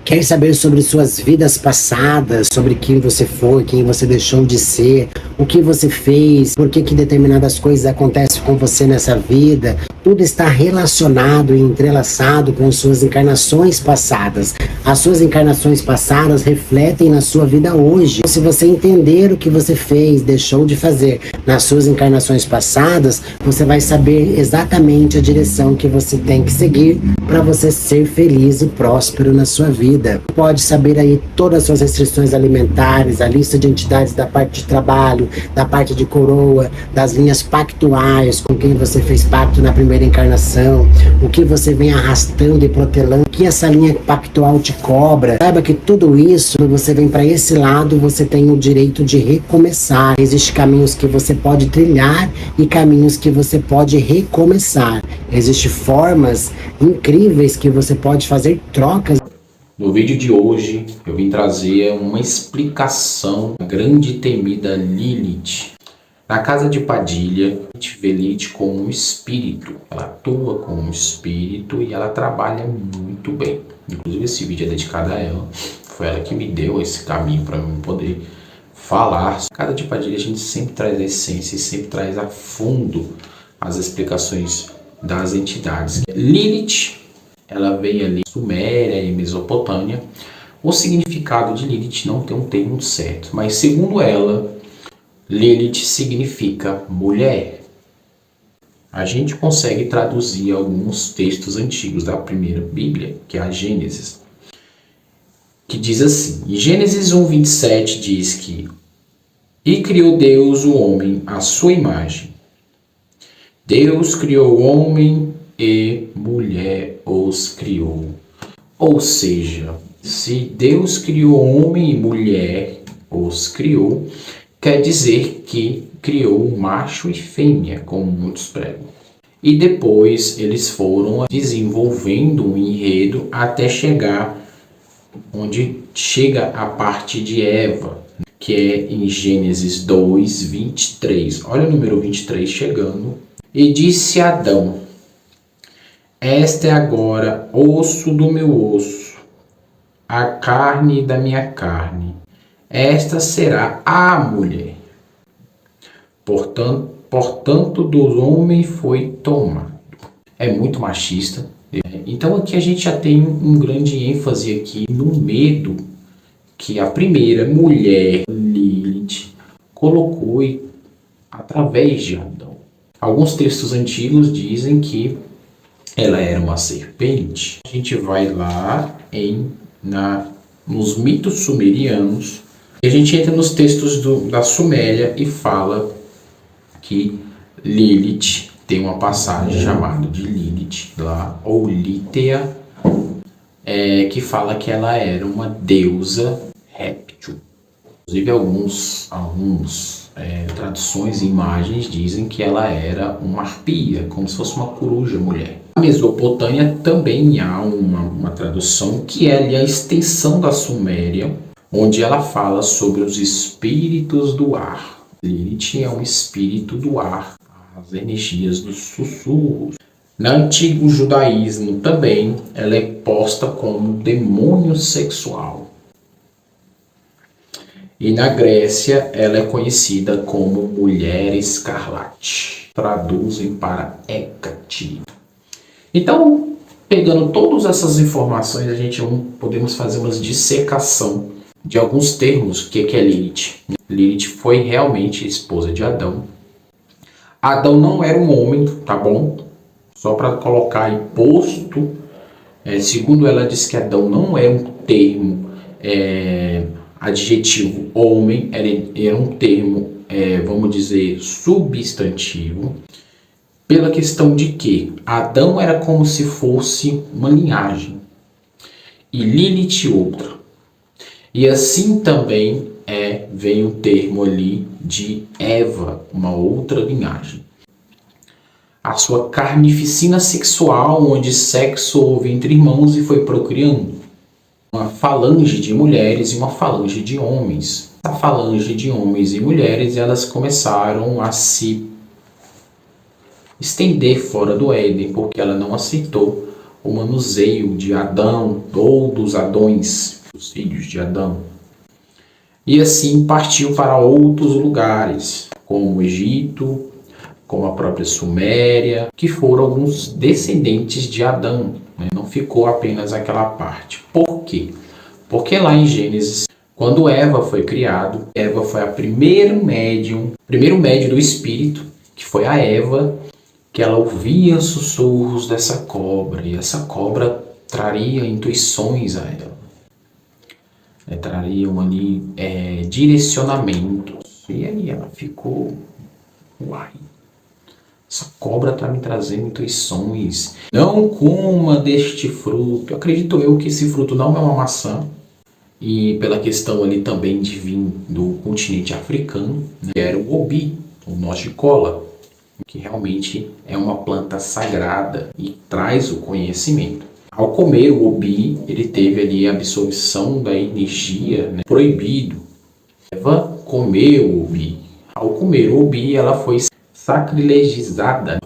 Quer saber sobre suas vidas passadas, sobre quem você foi, quem você deixou de ser, o que você fez, por que determinadas coisas acontecem com você nessa vida? Tudo está relacionado e entrelaçado com suas encarnações passadas. As suas encarnações passadas refletem na sua vida hoje. Se você entender o que você fez, deixou de fazer nas suas encarnações passadas, você vai saber exatamente a direção que você tem que seguir para você ser feliz e próspero na sua vida. Pode saber aí todas as suas restrições alimentares, a lista de entidades da parte de trabalho, da parte de coroa, das linhas pactuais com quem você fez pacto na primeira encarnação, o que você vem arrastando e protelando, o que essa linha pactual te cobra. Saiba que tudo isso, quando você vem para esse lado, você tem o direito de recomeçar. Existem caminhos que você pode trilhar e caminhos que você pode recomeçar. Existem formas incríveis que você pode fazer trocas. No vídeo de hoje eu vim trazer uma explicação da grande e temida Lilith. Na casa de Padilha, a gente vê Lilith como um espírito. Ela atua como um espírito e ela trabalha muito bem. Inclusive esse vídeo é dedicado a ela. Foi ela que me deu esse caminho para eu poder falar. Na casa de Padilha a gente sempre traz a essência e sempre traz a fundo as explicações das entidades. Lilith, ela veio ali Suméria e Mesopotâmia. O significado de Lilith não tem um termo certo, mas segundo ela, Lilith significa mulher. A gente consegue traduzir alguns textos antigos da primeira Bíblia, que é a Gênesis, que diz assim, em Gênesis 1:27 diz que e criou Deus o homem à sua imagem. Deus criou o homem e mulher os criou. Ou seja, se Deus criou homem e mulher os criou, quer dizer que criou macho e fêmea, como muitos pregam. E depois eles foram desenvolvendo um enredo até chegar onde chega a parte de Eva, que é em Gênesis 2:23. Olha o número 23 chegando. E disse Adão, esta é agora osso do meu osso, a carne da minha carne. Esta será a mulher. Portanto do homem foi tomado. É muito machista. Então aqui a gente já tem um grande ênfase aqui no medo que a primeira mulher, Lilith, colocou através de Adão. Alguns textos antigos dizem que ela era uma serpente. A gente vai lá nos mitos sumerianos. E a gente entra nos textos da Suméria e fala que Lilith tem uma passagem chamada de Lilith lá, ou Lítea, que fala que ela era uma deusa réptil. Inclusive alguns traduções e imagens dizem que ela era uma arpia, como se fosse uma coruja mulher. Na Mesopotâmia também há uma tradução que é ali a extensão da Suméria, onde ela fala sobre os espíritos do ar. Lilith é um espírito do ar, as energias dos sussurros. No antigo judaísmo também ela é posta como demônio sexual. E na Grécia ela é conhecida como mulher escarlate. Traduzem para Hécate. Então, pegando todas essas informações, a gente podemos fazer uma dissecação de alguns termos. O que é Lilith? Lilith foi realmente esposa de Adão. Adão não era um homem, tá bom? Só para colocar aí posto. Segundo ela, diz que Adão não é um termo adjetivo homem, era um termo, vamos dizer, substantivo. Pela questão de que Adão era como se fosse uma linhagem e Lilith outra. E assim também vem o termo ali de Eva, uma outra linhagem. A sua carnificina sexual, onde sexo houve entre irmãos e foi procriando. uma falange de mulheres e uma falange de homens. A falange de homens e mulheres, elas começaram a se estender fora do Éden, porque ela não aceitou o manuseio de Adão ou dos Adões, os filhos de Adão. E assim partiu para outros lugares, como o Egito, como a própria Suméria, que foram alguns descendentes de Adão, né? Não ficou apenas aquela parte. Por quê? Porque lá em Gênesis, quando Eva foi criado, Eva foi a primeiro médium do espírito, que foi a Eva, que ela ouvia sussurros dessa cobra, e essa cobra traria intuições a ela. Trariam ali direcionamentos. E aí ela ficou, uai, essa cobra está me trazendo intuições. Não coma deste fruto. Acredito eu que esse fruto não é uma maçã. E pela questão ali também de vir do continente africano, né, era o obi, o noz de cola, que realmente é uma planta sagrada e traz o conhecimento. Ao comer o obi, ele teve ali a absorção da energia, né, proibido. Eva comeu o obi. Ao comer o obi, ela foi sacrilegizada,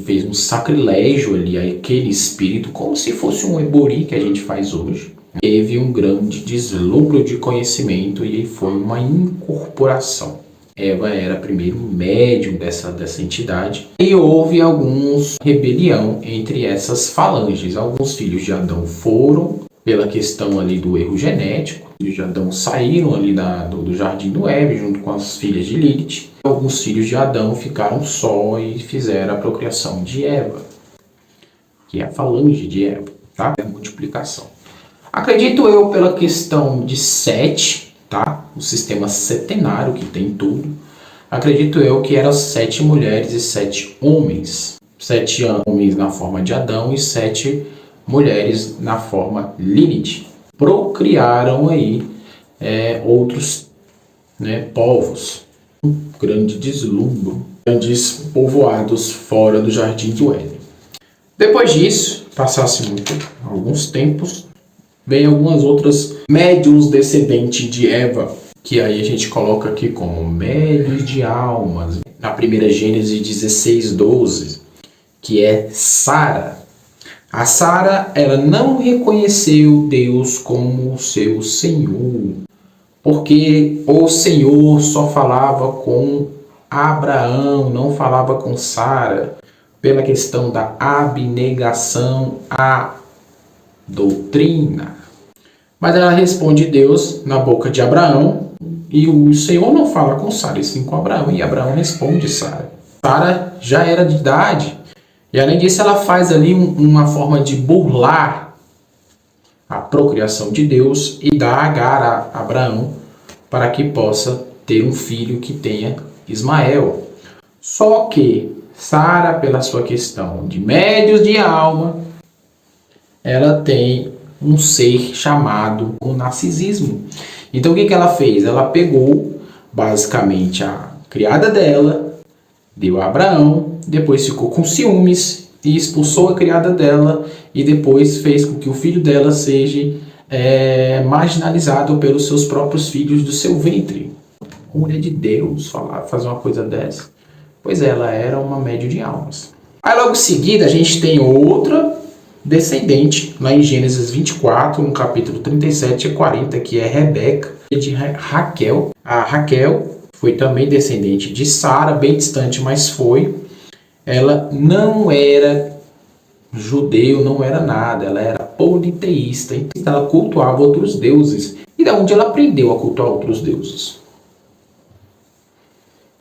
fez um sacrilégio ali àquele espírito, como se fosse um ebori que a gente faz hoje. Teve um grande deslumbre de conhecimento e foi uma incorporação. Eva era primeiro médium dessa entidade e houve alguns rebelião entre essas falanges. Alguns filhos de Adão foram pela questão ali do erro genético. Os filhos de Adão saíram ali do jardim do Éden junto com as filhas de Lilith. Alguns filhos de Adão ficaram só e fizeram a procriação de Eva, que é a falange de Eva, tá? É a multiplicação. Acredito eu pela questão de Sete, tá? O sistema setenário que tem tudo. Acredito eu que eram 7 mulheres e 7 homens. 7 homens na forma de Adão e 7 mulheres na forma Lilith. Procriaram aí outros, né, povos. Um grande deslumbro, grandes povoados fora do jardim do Éden. Depois disso, passasse alguns tempos, vem algumas outras médiuns descendentes de Eva, que aí a gente coloca aqui como médiuns de almas. Na primeira Gênesis 16:12, que é Sara. A Sara, ela não reconheceu Deus como seu Senhor, porque o Senhor só falava com Abraão, não falava com Sara, pela questão da abnegação à doutrina. Mas ela responde Deus na boca de Abraão, e o Senhor não fala com Sara, e sim com Abraão, e Abraão responde Sara. Sara já era de idade, e além disso ela faz ali uma forma de burlar a procriação de Deus e dá Agar a Abraão para que possa ter um filho que tenha Ismael. Só que Sara, pela sua questão de médios de alma, ela tem um ser chamado o narcisismo. Então o que ela fez? Ela pegou basicamente a criada dela, deu a Abraão, depois ficou com ciúmes e expulsou a criada dela e depois fez com que o filho dela seja marginalizado pelos seus próprios filhos do seu ventre. Uma mulher de Deus fazer uma coisa dessa? Pois ela era uma médium de almas. Aí logo em seguida a gente tem outra descendente, lá em Gênesis 24, no capítulo 37 e 40, que é Rebeca, de Raquel. A Raquel foi também descendente de Sara, bem distante, mas foi. Ela não era judeu, não era nada, ela era politeísta, então ela cultuava outros deuses. E da onde ela aprendeu a cultuar outros deuses?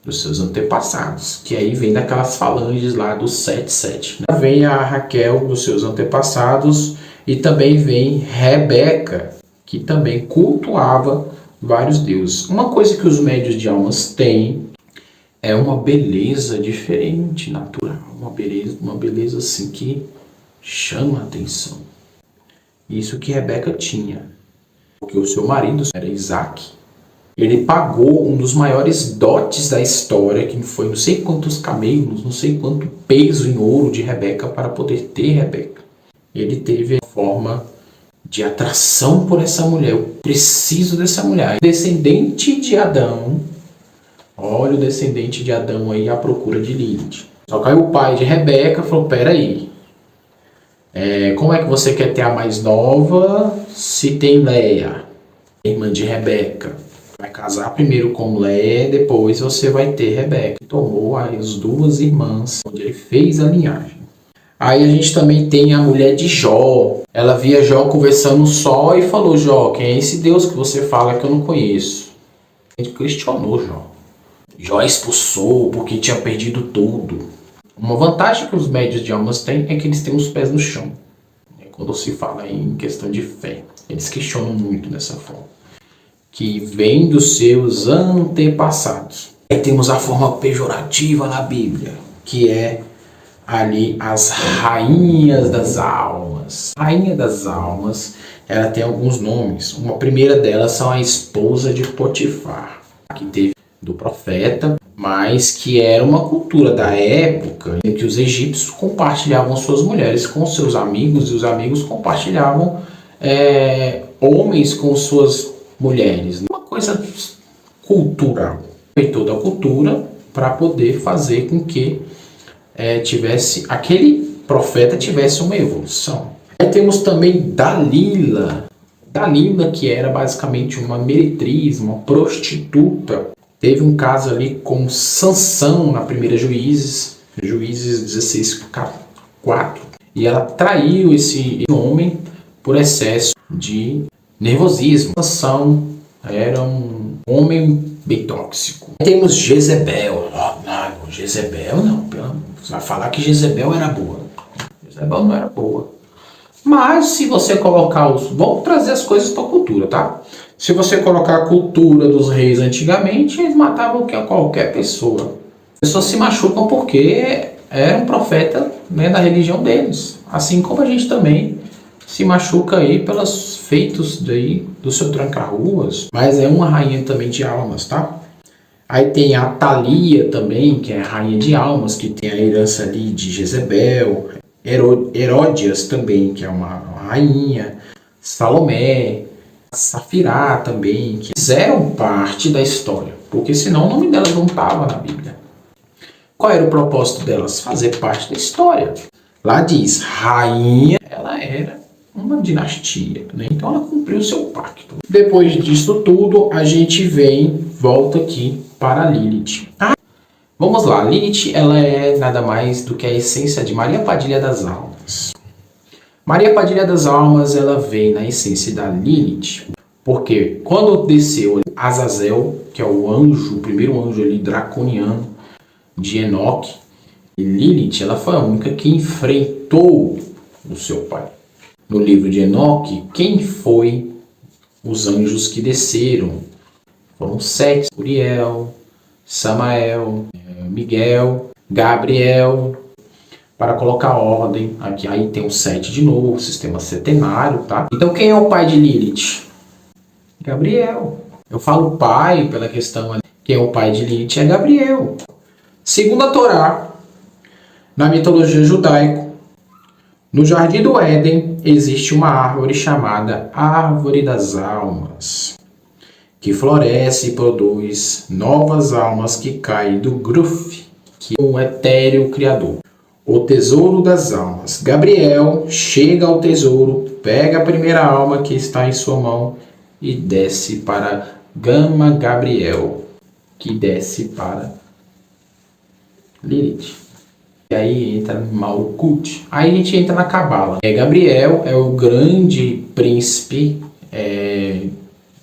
Dos seus antepassados, que aí vem daquelas falanges lá dos 7. Vem a Raquel dos seus antepassados e também vem Rebeca, que também cultuava vários deuses. Uma coisa que os médios de almas têm é uma beleza diferente, natural, uma beleza assim que chama a atenção. Isso que Rebeca tinha, porque o seu marido era Isaac. Ele pagou um dos maiores dotes da história, que foi não sei quantos camelos, não sei quanto peso em ouro de Rebeca para poder ter Rebeca. Ele teve a forma de atração por essa mulher. Eu preciso dessa mulher. Descendente de Adão, olha o descendente de Adão aí à procura de Lilith. Só que aí o pai de Rebeca falou, peraí, como é que você quer ter a mais nova se tem Leia, irmã de Rebeca? Vai casar primeiro com Leia, depois você vai ter Rebeca. Tomou as duas irmãs, onde ele fez a linhagem. Aí a gente também tem a mulher de Jó. Ela via Jó conversando só e falou, Jó, quem é esse Deus que você fala que eu não conheço? A gente questionou Jó. Jó expulsou porque tinha perdido tudo. Uma vantagem que os médios de almas têm é que eles têm os pés no chão. Quando se fala em questão de fé, eles questionam muito dessa forma. Que vem dos seus antepassados. Aí temos a forma pejorativa na Bíblia, que é ali as rainhas das almas. Rainha das almas, ela tem alguns nomes. Uma primeira delas são a esposa de Potifar, que teve do profeta, mas que era uma cultura da época em que os egípcios compartilhavam suas mulheres com seus amigos e os amigos compartilhavam homens com suas mulheres. Uma coisa cultural. Respeitou da cultura para poder fazer com que aquele profeta tivesse uma evolução. Aí temos também Dalila. Dalila, que era basicamente uma meretriz, uma prostituta. Teve um caso ali com Sansão na primeira Juízes 16:4. E ela traiu esse homem por excesso de nervosismo. Sansão era um homem bem tóxico. Temos Jezebel. Não, Jezebel não. Você vai falar que Jezebel era boa. Jezebel não era boa. Mas se você colocar vamos trazer as coisas para a cultura, tá? Se você colocar a cultura dos reis antigamente, eles matavam qualquer pessoa. As pessoas se machucam porque era um profeta, né, da religião deles. Assim como a gente também se machuca aí pelos feitos daí do seu tranca-ruas. Mas é uma rainha também de almas, tá? Aí tem a Thalia também, que é a rainha de almas, que tem a herança ali de Jezebel. Heródias também, que é uma rainha. Salomé. Safirá também, que fizeram parte da história, porque senão o nome delas não estava na Bíblia. Qual era o propósito delas? Fazer parte da história. Lá diz, rainha, ela era uma dinastia, né? Então ela cumpriu o seu pacto. Depois disso tudo, a gente volta aqui para Lilith. Vamos lá, Lilith, ela é nada mais do que a essência de Maria Padilha das Almas. Maria Padilha das Almas, ela vem na essência da Lilith, porque quando desceu Azazel, que é o primeiro anjo ali draconiano de Enoque, Lilith, ela foi a única que enfrentou o seu pai. No livro de Enoque, quem foi os anjos que desceram? Foram 7, Uriel, Samael, Miguel, Gabriel, para colocar ordem. Aqui aí tem o 7 de novo, sistema setenário, tá? Então quem é o pai de Lilith? Gabriel. Eu falo pai pela questão ali. Quem é o pai de Lilith é Gabriel. Segundo a Torá, na mitologia judaica, no Jardim do Éden existe uma árvore chamada Árvore das Almas, que floresce e produz novas almas que caem do Gruf, que é um etéreo criador. O tesouro das almas. Gabriel chega ao tesouro, pega a primeira alma que está em sua mão e desce para Gama Gabriel, que desce para Lilith. E aí entra Malkut. Aí a gente entra na Cabala. Gabriel é o grande príncipe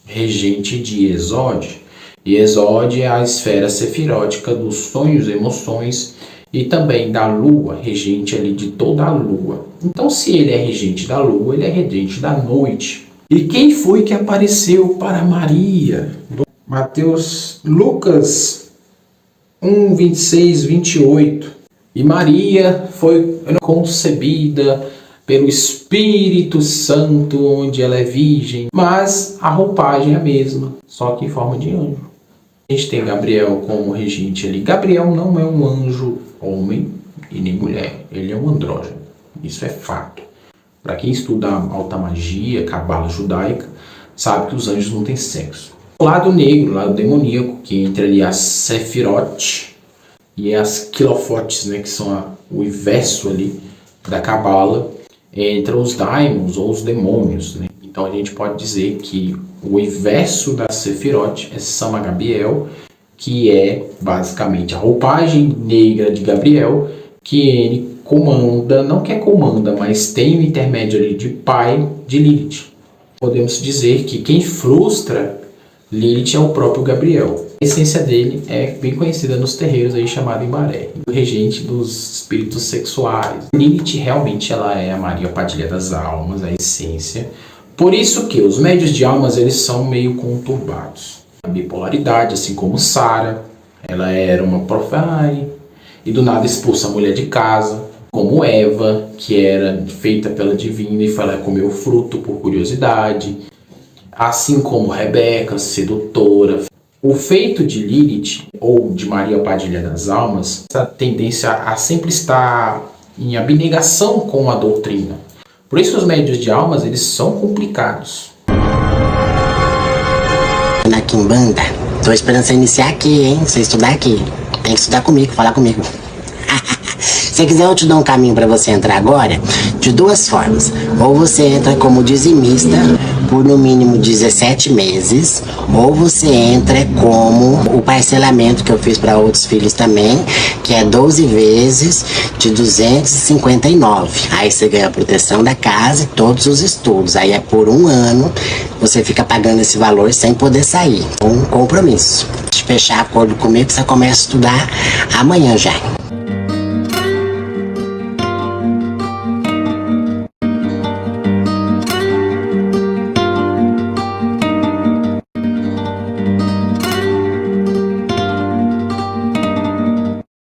regente de Esod. E Esod é a esfera sefirótica dos sonhos e emoções e também da lua, regente ali de toda a lua. Então, se ele é regente da lua, ele é regente da noite. E quem foi que apareceu para Maria? Lucas 1, 26, 28. E Maria foi concebida pelo Espírito Santo, onde ela é virgem. Mas a roupagem é a mesma, só que em forma de anjo. A gente tem Gabriel como regente ali. Gabriel não é um anjo homem e nem mulher. Ele é um andrógeno. Isso é fato. Para quem estuda alta magia, cabala judaica, sabe que os anjos não têm sexo. O lado negro, o lado demoníaco, que entra ali as Sefirot e as Quilofotes, né, que são o inverso ali da cabala, entra os daimons ou os demônios, né? Então a gente pode dizer que o inverso da Sefirot é Sama Gabriel, que é basicamente a roupagem negra de Gabriel, que ele comanda, não que comanda, mas tem o intermédio ali de pai de Lilith. Podemos dizer que quem frustra Lilith é o próprio Gabriel. A essência dele é bem conhecida nos terreiros aí, chamado Imbaré, o regente dos espíritos sexuais. Lilith realmente ela é a Maria Padilha das almas, a essência. Por isso que os médios de almas eles são meio conturbados. A bipolaridade, assim como Sara, ela era uma profane e do nada expulsa a mulher de casa, como Eva, que era feita pela divina e foi lá comer o fruto por curiosidade, assim como Rebeca, sedutora. O feito de Lilith, ou de Maria Padilha das Almas, essa tendência a sempre estar em abnegação com a doutrina. Por isso os médios de almas, eles são complicados. Na Quimbanda, tô esperando você iniciar aqui, hein? Você estudar aqui. Tem que estudar comigo, falar comigo. Se quiser, eu te dou um caminho para você entrar agora de duas formas. Ou você entra como dizimista por no mínimo 17 meses, ou você entra como o parcelamento que eu fiz para outros filhos também, que é 12 vezes de 259. Aí você ganha a proteção da casa e todos os estudos. Aí é por um ano, você fica pagando esse valor sem poder sair. Um compromisso. Se fechar acordo comigo, você começa a estudar amanhã já.